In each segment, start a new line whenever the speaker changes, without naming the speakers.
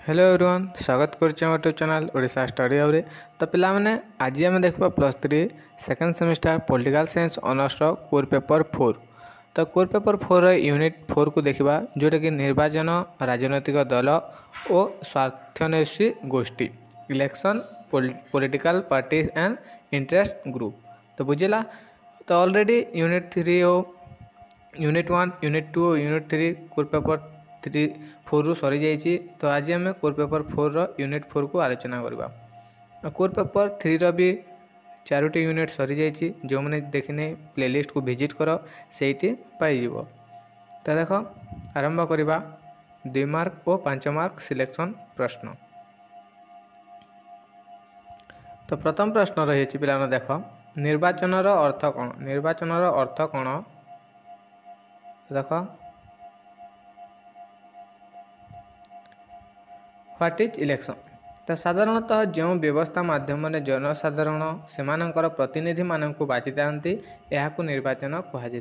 Hello everyone, स्वागत करुच्चे YouTube channel Odisha study house. तो पिला माने आज आम देखा +3 second semester political science honours core paper 4। तो कोर पेपर 4 यूनिट 4 को देखा जोटा कि निर्वाचन, राजनैतिक दल और स्वार्थन्वेषी गोष्ठी, election, political parties and interest group. तो बुझेगा। तो ऑलरेडी यूनिट 3 यूनिट 1, यूनिट 2 और यूनिट 3 कोर पेपर 4 सरी जाइए। तो आज आम कोर पेपर 4 यूनिट 4 को आलोचना करवा। कोर पेपर 3 भी 4टी यूनिट सरी जाइए। जो मैंने देखने प्लेलिस्ट को विजिट कर से पाइब। तो देख आरंभ करवा 2 मार्क और 5 मार्क सिलेक्शन प्रश्न। तो प्रथम प्रश्न रही पिला देख निर्वाचन अर्थ कौन। निर्वाचन अर्थ कौन देख व्हाट इज इलेक्शन। तो साधारणतः जो व्यवस्था माध्यम जनसाधारण से प्रतिनिधि मानक बाची था यह निर्वाचन कहुए।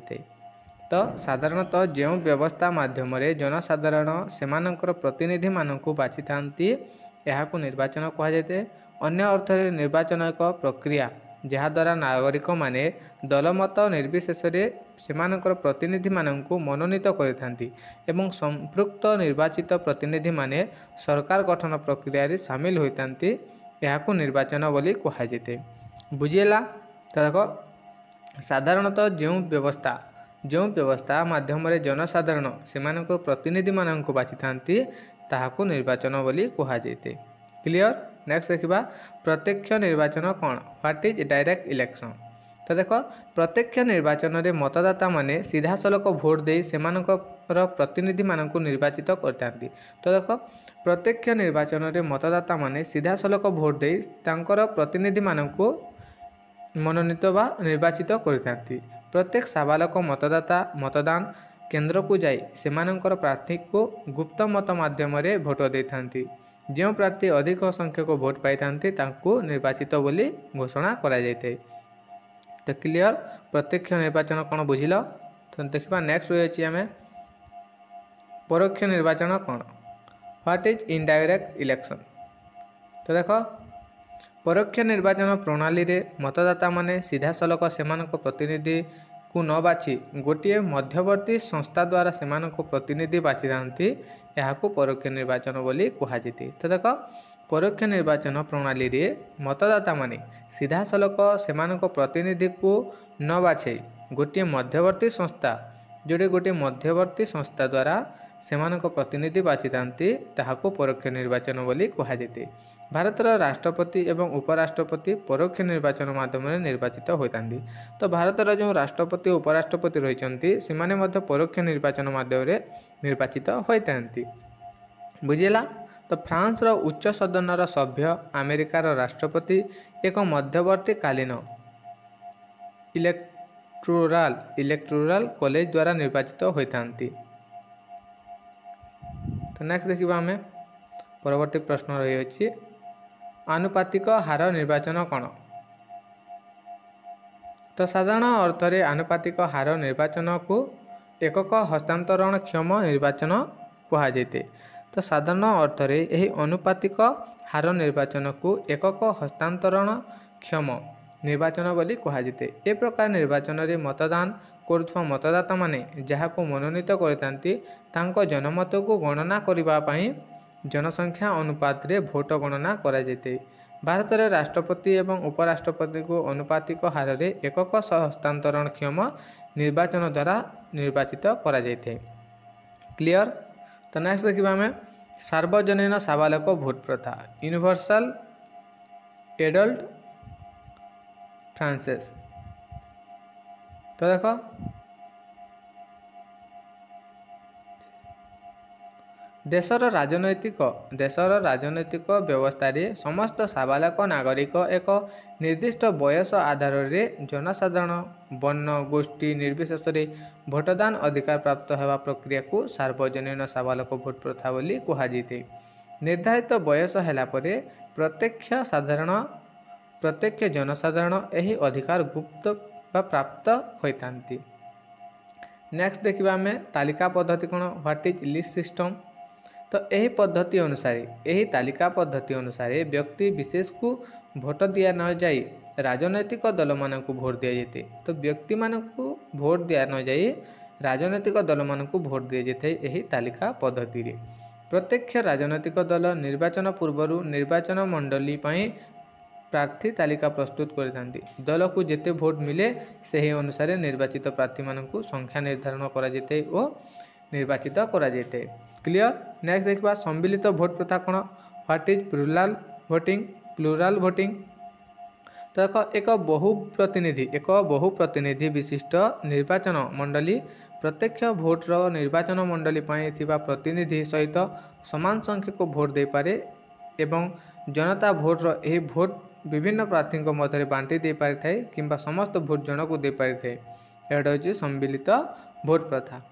तो साधारणतः जो व्यवस्था माध्यम जनसाधारण से प्रतिनिधि मानक बाची था यह निर्वाचन कहुए। अन्य अर्थ निर्वाचन एक प्रक्रिया जहाद्वारा नागरिक माने दलमत निर्विशेष से प्रतिनिधि मानक मनोनीत करथांती एवं संपृक्त निर्वाचित प्रतिनिधि माने सरकार गठन प्रक्रिया रे शामिल होइतांती यह निर्वाचन बोली कहुए। बुझेगा। तो देखो साधारणतः जो व्यवस्था माध्यम जनसाधारण से प्रतिनिधि मानक बाची थांती ताहाकू निर्वाचन बोली कहुए। क्लियर। नेक्स्ट देखा प्रत्यक्ष निर्वाचन कौन। What is direct election. तो देख प्रत्यक्ष निर्वाचन में मतदाता माने सीधा सलख भोट दे से प्रतिनिधि मानक निर्वाचित करते। तो देख प्रत्यक्ष निर्वाचन में मतदाता माने सीधा सलख भोट दे प्रतिनिधि मानक मनोनीत बा निर्वाचित करते। प्रत्येक साबालक मतदाता मतदान केन्द्र को जाई सेमानंकर प्रार्थी को गुप्त मत माध्यम भोट देते। जो प्रार्थी अधिक संख्यक भोट पाई निर्वाचित बोली घोषणा करा जायते। तो क्लियर। प्रत्यक्ष निर्वाचन कौन बुझिल। तो देखा नेक्स्ट रही आम परोक्ष निर्वाचन कौन। What is indirect election. तो देख परोक्ष निर्वाचन प्रणाली रे मतदाता माने सीधा सलख से प्रतिनिधि को न बाछि गोटे मध्यवर्ती संस्था द्वारा से प्रतिनिधि बाछि थांती यह परोक्ष निर्वाचन बोली कहुए। तो देख परोक्ष निर्वाचन प्रणाली रे मतदाता माने सीधा सलख से प्रतिनिधि को न बाछे गोटे मध्यवर्ती संस्था जोड़े गोटे मध्यवर्ती संस्था द्वारा से प्रतिनिधि बाछि थांती ताहाकू परोक्ष निर्वाचन बोली कहुए। भारतर राष्ट्रपति एवं उपराष्ट्रपति परोक्ष निर्वाचन माध्यम निर्वाचित होता। तो भारतर जो राष्ट्रपति और उपराष्ट्रपति रही से परोक्ष निर्वाचन माध्यम निर्वाचित होता। बुझेगा। तो फ्रांस रो उच्च सदन सभ्य अमेरिकार राष्ट्रपति एक मध्यवर्ती कालीन इलेक्टोरल कॉलेज द्वारा निर्वाचित होता। तो नेक्स्ट देखा आम परवर्ती प्रश्न रही आनुपातिक हार निर्वाचन कौन। तो साधारण अर्थ में आनुपातिक हार निर्वाचन को एकक हस्तांतरण क्षम निर्वाचन कहुए। तो साधारण अर्थ में यही अनुपातिक हार निर्वाचन को एकक हस्तांतरण क्षम निर्वाचन बोली कहुए। ए प्रकार निर्वाचन में मतदान करुवा मतदाता माने जहाको मनोनीत करथांती तांको जनमत को गणना करिबा पई जनसंख्या अनुपात रे भोट गणना करा जायते। भारत में राष्ट्रपति एवं उपराष्ट्रपति को अनुपातिक हार रे एकक हस्तांतरण क्षम निर्वाचन द्वारा निर्वाचित करा जायते। क्लियर। तो नेक्स्ट देखा आम सार्वजनीन साबालक भोट प्रथा यूनिवर्सल एडल्ट फ्रांसेस। तो देख देशर राजनैतिक व्यवस्था रे समस्त साबालक नागरिक एक निर्दिष्ट बयस आधार में जनसाधारण वर्ण गोष्ठी निर्विशेष भोटदान अधिकार प्राप्त होगा प्रक्रिया को सार्वजनीन साबालक भोट प्रथा बोली कहुए। निर्धारित बयस है प्रत्यक्ष जनसाधारण यही अधिकार गुप्त व प्राप्त होता। नेक्स्ट देखा आम तालिका पद्धति कौन। What is list system. तो यही पद्धति अनुसार यही तालिका पद्धति अनुसार व्यक्ति विशेष को भोट दिया न जाई राजनैतिक दल मानक भोट दि जाए। तो व्यक्ति मानक भोट दिया न जाई राजनैतिक दल मानक भोट दि जाए यही तालिका पद्धति रे। प्रत्यक्ष राजनैतिक दल निर्वाचन पूर्व निर्वाचन मंडली प्रार्थी तालिका प्रस्तुत करथांती। दल को जेते भोट मिले सही अनुसार निर्वाचित प्रार्थी मानक संख्या निर्धारण करा जेते और निर्वाचित करा जेते। क्लियर। नेक्स्ट देखा सम्मिलित भोट प्रथा कौन, व्हाट इज प्लुराल वोटिंग। तो एक बहुप्रतिनिधि विशिष्ट निर्वाचन मंडली प्रत्यक्ष भोटर निर्वाचन मंडली थिबा प्रतिनिधि सहित समान संख्यक भोट दे पारे एवं जनता भोटर यही भोट विभिन्न प्रार्थी मध्य बांटी दे पारि थाए किंबा समस्त भोट जन को दे पारि थाए। एटा होची सम्मिलित भोट प्रथा।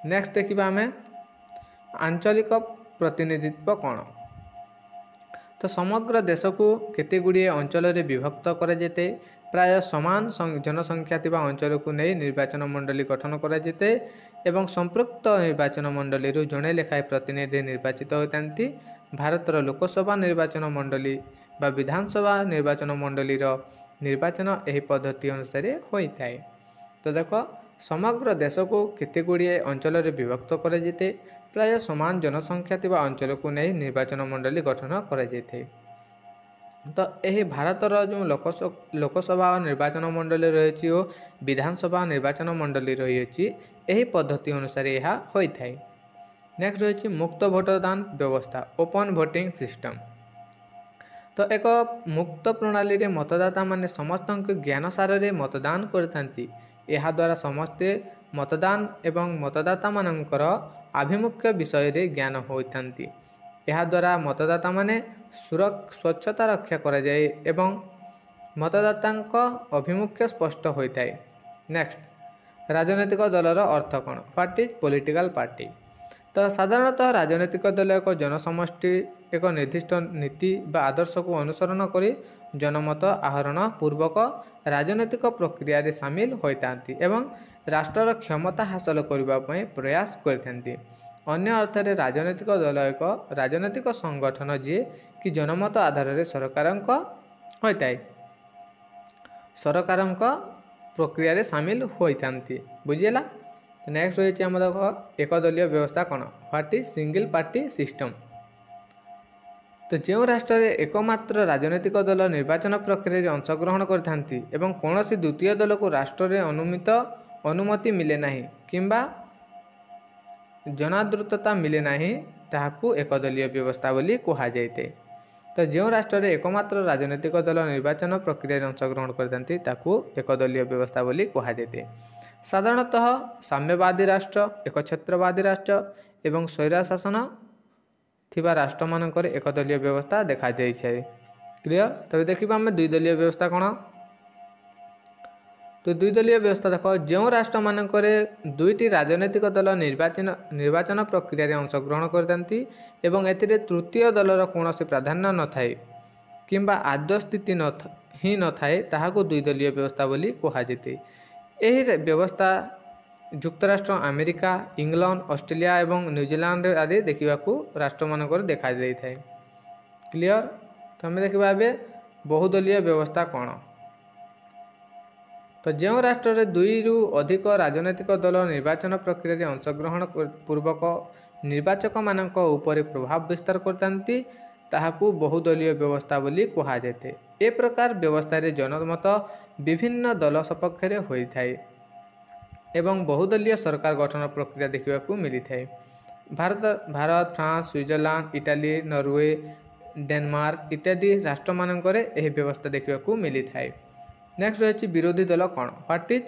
नेक्स्ट देखिबा आमे आंचलिक प्रतिनिधित्व कौन। तो समग्र देश को केते गुड़िए अंचल रे विभक्त करा जेते प्राय समान जनसंख्या थिबा अंचल को नहीं निर्वाचन मंडली गठन करा जेते एवं संपृक्त निर्वाचन मंडली रु जणे लेखाए प्रतिनिधि निर्वाचित होतांती। भारतर लोकसभा निर्वाचन मंडली बा विधानसभा निर्वाचन मंडली रो निर्वाचन यही पद्धति अनुसार होता है। तो देखो समग्र देश को केते गुड़िए अंचल रे विभक्त करा जेते प्राय समान जनसंख्या थिबा अंचल को नहीं निर्वाचन मंडली गठन करा जेते। तो यही भारतर जो लोकसभा निर्वाचन मंडली रही और विधानसभा निर्वाचन मंडली रही यही पद्धति अनुसार यह होता है। नेक्स्ट रही मुक्त भोटदान व्यवस्था ओपन भोटिंग सिस्टम। तो एक मुक्त प्रणाली रे मतदाता माने समस्त ज्ञान सार रे मतदान करथांती। यह द्वारा समस्ते मतदान एवं मतदाता मानकर आभिमुख्य विषय रे ज्ञान होइथांती। यह द्वारा मतदाता माने स्वच्छता रक्षा करा जाए एवं मतदाता अभिमुख्य स्पष्ट होता है। नेक्स्ट राजनैतिक दलर अर्थ कौन, व्हाट इज पॉलिटिकल पार्टी। तो साधारणतः राजनैतिक दल एक जनसमष्टि एक निर्दिष्ट नीति बा आदर्श को अनुसरण कर जनमत आहरण पूर्वक राजनैतिक प्रक्रिया रे सामिल होइतांती एवं राष्ट्र क्षमता हासिल करने प्रयास करथांती। अन्य अर्थ में राजनैतिक दल एक राजनैतिक संगठन जी कि जनमत आधार रे होता है सरकार प्रक्रिया रे सामिल होइतांती। बुझेला। नेक्स्ट रही आम देख एक दलीय व्यवस्था कौन, what is single party system. तो जो राष्ट्र में एकमात्र राजनैतिक दल निर्वाचन प्रक्रिया अंशग्रहण करथांती एवं कौन सी द्वितीय दल को राष्ट्र में अनुमति मिले नहीं किंबा जनादृतता मिले नहीं ताहाकू एक दलीय व्यवस्था बोली कहा जाए। तो जो राष्ट्र में एकमात्र राजनैतिक दल निर्वाचन प्रक्रिया अंशग्रहण करथांती ताकू एक दलीय व्यवस्था बोली कहा जाए। साधारणतः साम्यवादी राष्ट्र एकछत्रवादी राष्ट्र एवं स्वैर शासन थिबा राष्ट्र मानकर एक दलीय व्यवस्था देखा जाए। क्लियर। तबे देखिबा हम द्विदलीय व्यवस्था कौन। तो द्विदलीय व्यवस्था देखो जो राष्ट्र मानकर दुईटी राजनैतिक दल निर्वाचन प्रक्रिया अंशग्रहण करथांती एवं एथिरे तृतीय दलर कौन से प्राधान्य न थाए किंबा आद्य स्थिति ही न थाए ताहाकू द्विदलीय व्यवस्था बोली कहा जाए। यही व्यवस्था युक्तराष्ट्र अमेरिका इंग्लैंड ऑस्ट्रेलिया एवं न्यूजीलैंड आदि देखा राष्ट्र मानकर देखा जाए। क्लियर। तो आम देखा बहुदलीय व्यवस्था कौन। तो जो राष्ट्र में दुई रु अधिक राजनैतिक दल निर्वाचन प्रक्रिया अंशग्रहण पूर्वक निर्वाचक मानक ऊपर प्रभाव विस्तार करतांती ताहाकू बहुदलीय व्यवस्था बोली कहा जाए। ए प्रकार व्यवस्था रे जनमत विभिन्न दल सपक्ष रे होता है एवं बहुदलीय सरकार गठन प्रक्रिया देखा मिली थाए। Bharat France Switzerland Italy Norway Denmark इत्यादि राष्ट्र मानकर यह व्यवस्था देखा मिली थाए। नेक्स्ट रही विरोधी दल कौन, व्हाट इज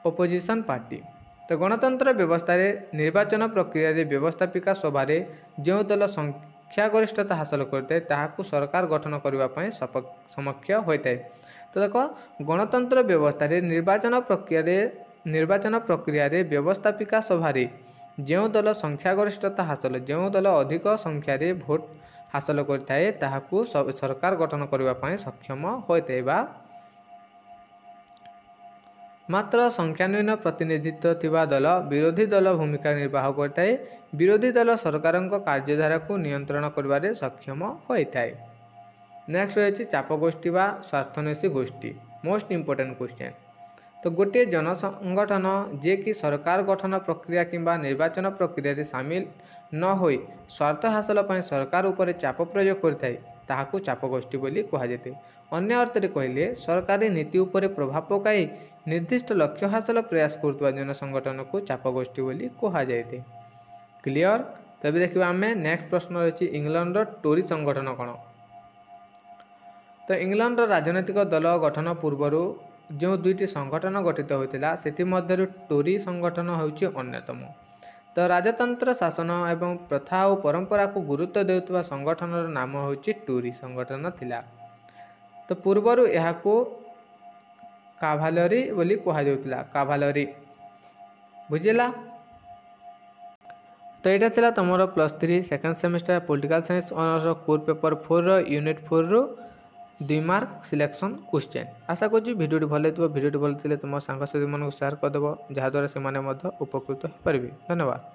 ओपोजिशन पार्टी। तो गणतंत्र व्यवस्था रे निर्वाचन प्रक्रिया रे व्यवस्थापिका सभा रे जो दल संख्यागरिष्ठता हासिल करते ताहाकू सरकार गठन करने समक्ष होता है। तो देखो गणतंत्र व्यवस्था रे निर्वाचन प्रक्रिया रे व्यवस्थापिका सभा रे जो दल संख्यागरिष्ठता हासिल जो दल अधिक संख्या रे भोट हासिल करता ताहाकू सरकार गठन करने सक्षम होता है मात्र संख्यान्यून प्रतिनिधित्व थिबा दल विरोधी दल भूमिका निर्वाह करताए। विरोधी दल सरकारक कार्यधारा को नियंत्रण करिबारे सक्षम होइथाए। नेक्स्ट रही चाप गोष्ठी व स्वार्थन्वेषी गोष्ठी। Most important question. तो गोटे जनसंगठन जे कि सरकार गठन प्रक्रिया किंबा निर्वाचन प्रक्रिया सामिल न होई स्वार्थ हासिल पर सरकार उपर चाप प्रयोग करथाए ताहाकू चाप गोष्ठी बोली कहुए। अन्य अर्थरे कहले सरकारी नीति उपर प्रभाव पकाई निर्दिष्ट लक्ष्य हासिल प्रयास करुवा जनसंगठन को चाप गोष्ठी बोली कहुए। क्लियर। तबे देखिबा आमे नेक्स्ट प्रश्न रही इंग्लैंड टोरी संगठन कौन। तो इंग्लैंड राजनैतिक दल गठन पूर्व जो दुईटी संगठन गठित होता से टोरी संगठन होउछि अन्यतम। तो राजतंत्र शासन एवं प्रथा और परंपरा को गुरुत्व देउतबा संगठनर नाम होउछि टोरी संगठन थिला। तो पूर्वर यह काभालरी बोली कहुला। काभालरी बुझिला। तो यहाँ थिला तुमर +3 second semester political science honours core paper 4 unit 4 रो 2 मार्क सिलेक्शन क्वेश्चन। आशा करूँ भिडियो भल लगे। भिडियो भल तुम सांग साथी मन शेयर करदेव जहाँद्वारा से उपकृत हो पारे। धन्यवाद।